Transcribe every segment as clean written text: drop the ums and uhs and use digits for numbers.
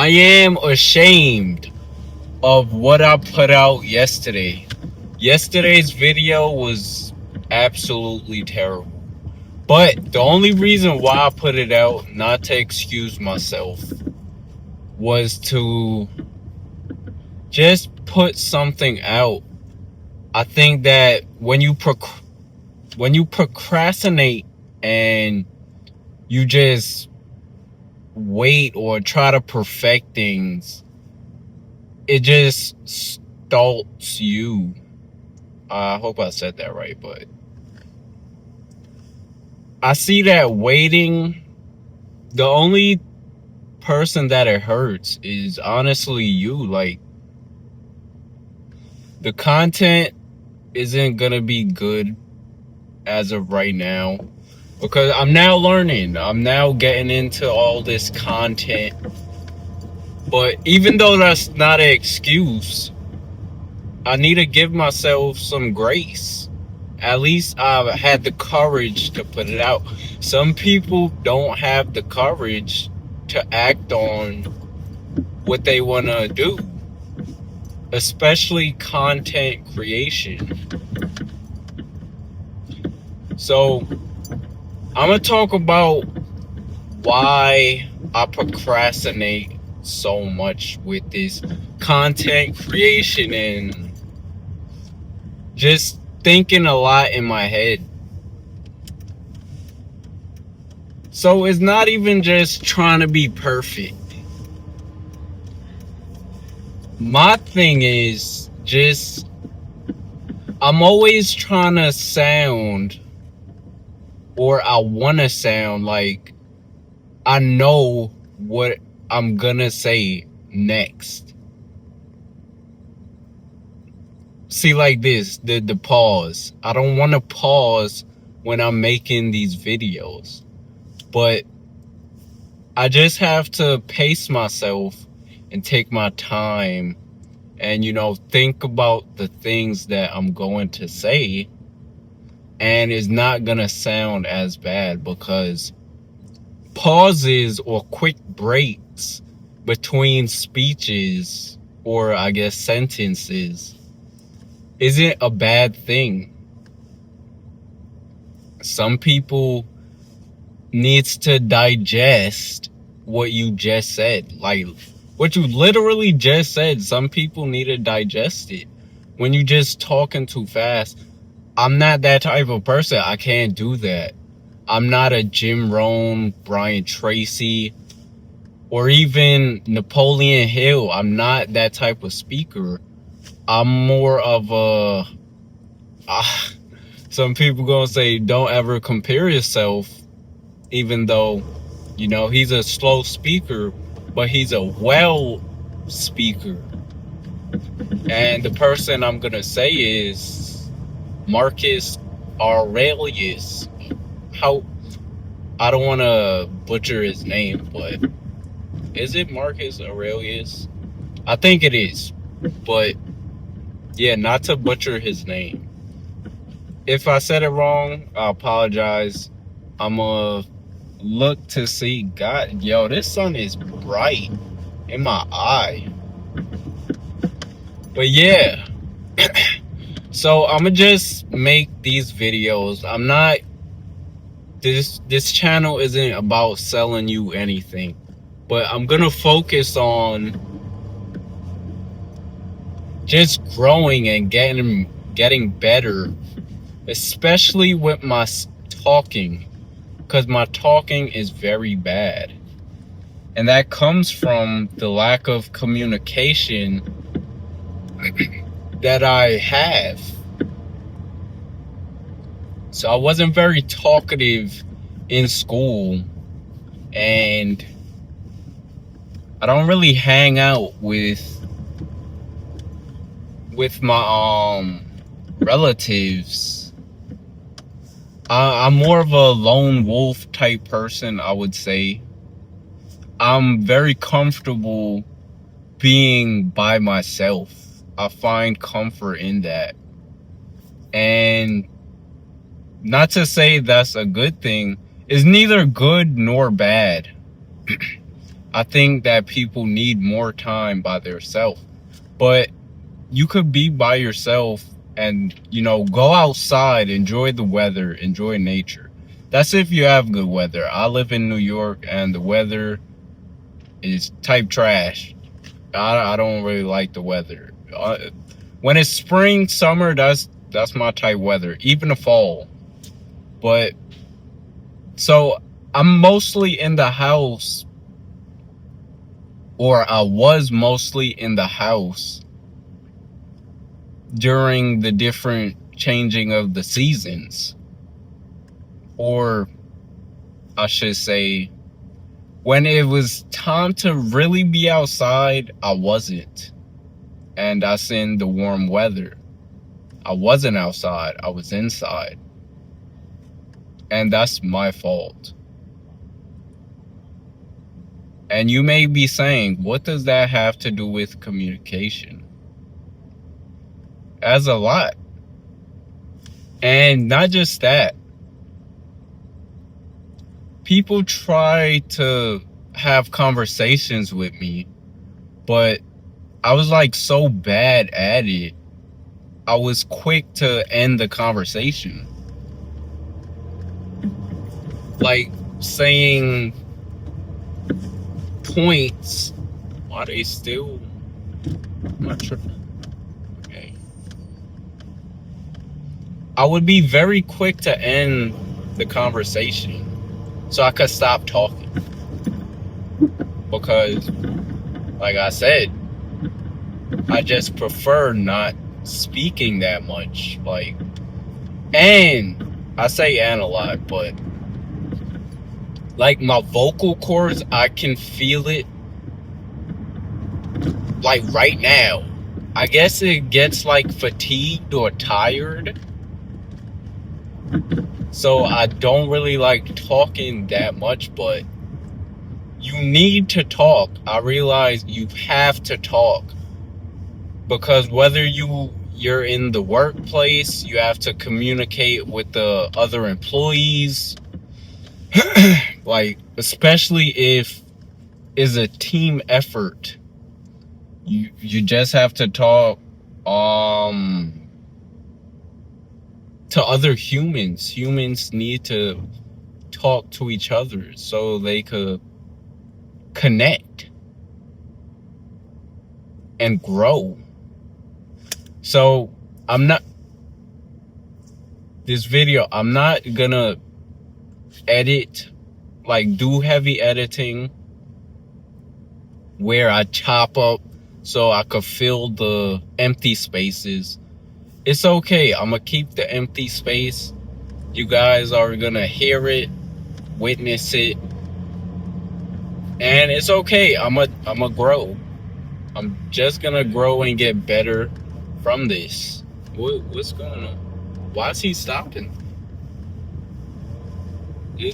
I am ashamed of what I put out yesterday. Yesterday's video was absolutely terrible. But the only reason why I put it out, not to excuse myself, was to just put something out. I think that when you procrastinate and you just wait or try to perfect things, it just stalls you. I hope I said that right, but I see that waiting, the only person that it hurts is honestly you. Like, the content isn't gonna be good as of right now because I'm now learning. I'm now getting into all this content. But even though that's not an excuse, I need to give myself some grace. At least I've had the courage to put it out. Some people don't have the courage to act on what they want to do, especially content creation. So I'm going to talk about why I procrastinate so much with this content creation and just thinking a lot in my head. So it's not even just trying to be perfect. My thing is just, I'm always trying to sound, or I want to sound like I know what I'm gonna say next. See, like this, the pause. I don't want to pause when I'm making these videos, but I just have to pace myself and take my time and, think about the things that I'm going to say, and it's not gonna sound as bad because pauses or quick breaks between speeches, or I guess sentences, isn't a bad thing. Some people needs to digest what you just said. Like, what you literally just said, some people need to digest it. When you just talking too fast, I'm not that type of person. I can't do that. I'm not a Jim Rohn, Brian Tracy, or even Napoleon Hill. I'm not that type of speaker. I'm more of a... some people gonna say don't ever compare yourself, even though, he's a slow speaker, but he's a well speaker. And the person I'm gonna say is Marcus Aurelius. I don't want to butcher his name, but is it Marcus Aurelius? I think it is. But yeah, not to butcher his name. If I said it wrong, I apologize. I'm gonna look to see. God, yo, this sun is bright in my eye. But yeah. So I'm gonna just make these videos. I'm not, this channel isn't about selling you anything, but I'm gonna focus on just growing and getting better, especially with my talking, because my talking is very bad, and that comes from the lack of communication that I have. So I wasn't very talkative in school, and I don't really hang out with my relatives. I'm more of a lone wolf type person, I would say. I'm very comfortable being by myself. I find comfort in that. And not to say that's a good thing. It's neither good nor bad. I think that people need more time by themselves. But you could be by yourself and, go outside, enjoy the weather, enjoy nature. That's if you have good weather. I live in New York and the weather is type trash. I don't really like the weather. When it's spring, summer, that's my type weather. Even the fall. But so I'm mostly in the house, or I was mostly in the house during the different changing of the seasons. Or I should say, when it was time to really be outside, I wasn't. And that's in the warm weather. I wasn't outside, I was inside. And that's my fault. And you may be saying, what does that have to do with communication? As a lot. And not just that. People try to have conversations with me, but I was like so bad at it. I was quick to end the conversation. Like saying points. Are they still? I'm not sure. Okay. I would be very quick to end the conversation so I could stop talking. Because, like I said, I just prefer not speaking that much. And I say and a lot, but like my vocal cords, I can feel it like right now. I guess it gets like fatigued or tired. So I don't really like talking that much, but you need to talk. I realize you have to talk. Because whether you're in the workplace, you have to communicate with the other employees. Like, especially if it's a team effort. You just have to talk to other humans. Humans need to talk to each other so they could connect and grow. So I'm not gonna edit, like do heavy editing where I chop up so I could fill the empty spaces. It's okay. I'm gonna keep the empty space. You guys are gonna hear it, witness it, and it's okay. I'm a grow. I'm just gonna grow and get better from this. What's going on? Why is he stopping? You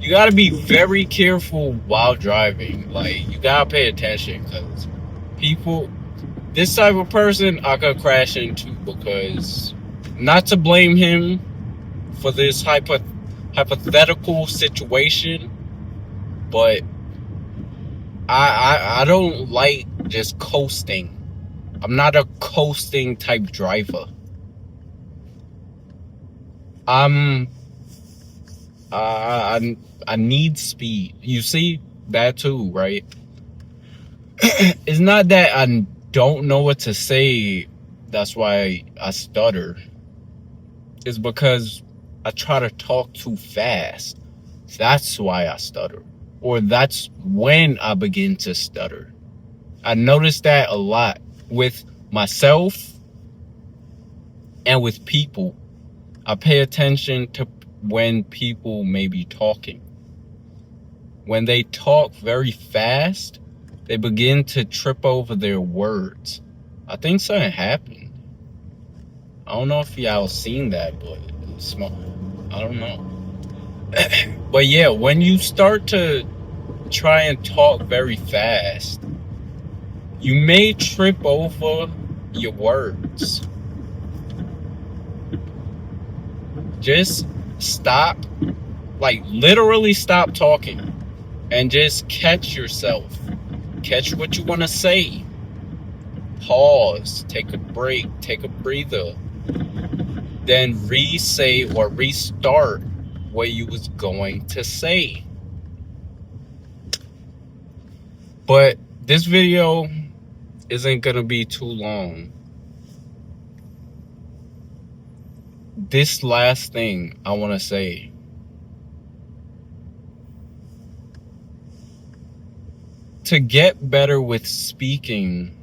gotta be very careful while driving. Like, you gotta pay attention, because this type of person I could crash into, because not to blame him for this hypothetical situation, but I don't like just coasting. I'm not a coasting type driver. I need speed. You see that too, right? It's not that I don't know what to say. That's why I stutter. It's because I try to talk too fast. That's why I stutter. Or that's when I begin to stutter. I notice that a lot with myself and with people. I pay attention to when people may be talking. When they talk very fast, they begin to trip over their words. I think something happened. I don't know if y'all seen that, but it's small. I don't know. But yeah, when you start to try and talk very fast, you may trip over your words. Just stop, like literally stop talking and just catch yourself. Catch what you want to say. Pause, take a break, take a breather. Then re-say or restart what you was going to say. But this video isn't gonna be too long. This last thing I want to say. To get better with speaking,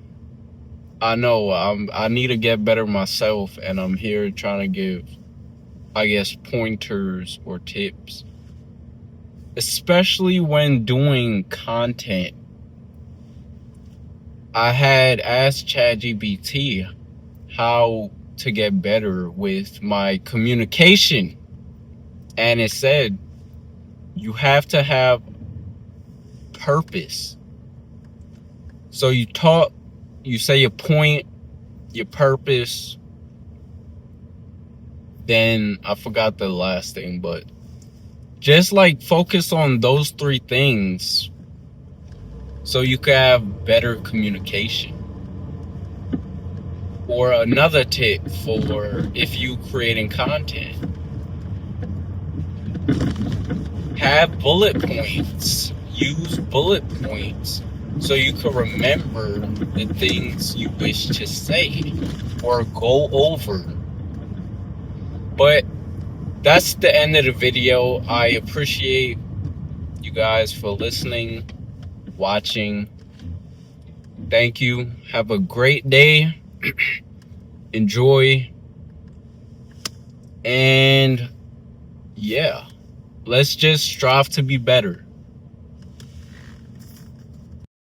I know I need to get better myself, and I'm here trying to give, I guess, pointers or tips. Especially when doing content. I had asked ChatGPT how to get better with my communication. And it said, you have to have purpose. So you talk, you say your point, your purpose. Then I forgot the last thing, but just like focus on those three things so you can have better communication. Or another tip for if you creating content, have bullet points. Use bullet points so you can remember the things you wish to say or go over. But that's the end of the video. I appreciate you guys for listening, watching. Thank you. Have a great day. Enjoy. And yeah, let's just strive to be better.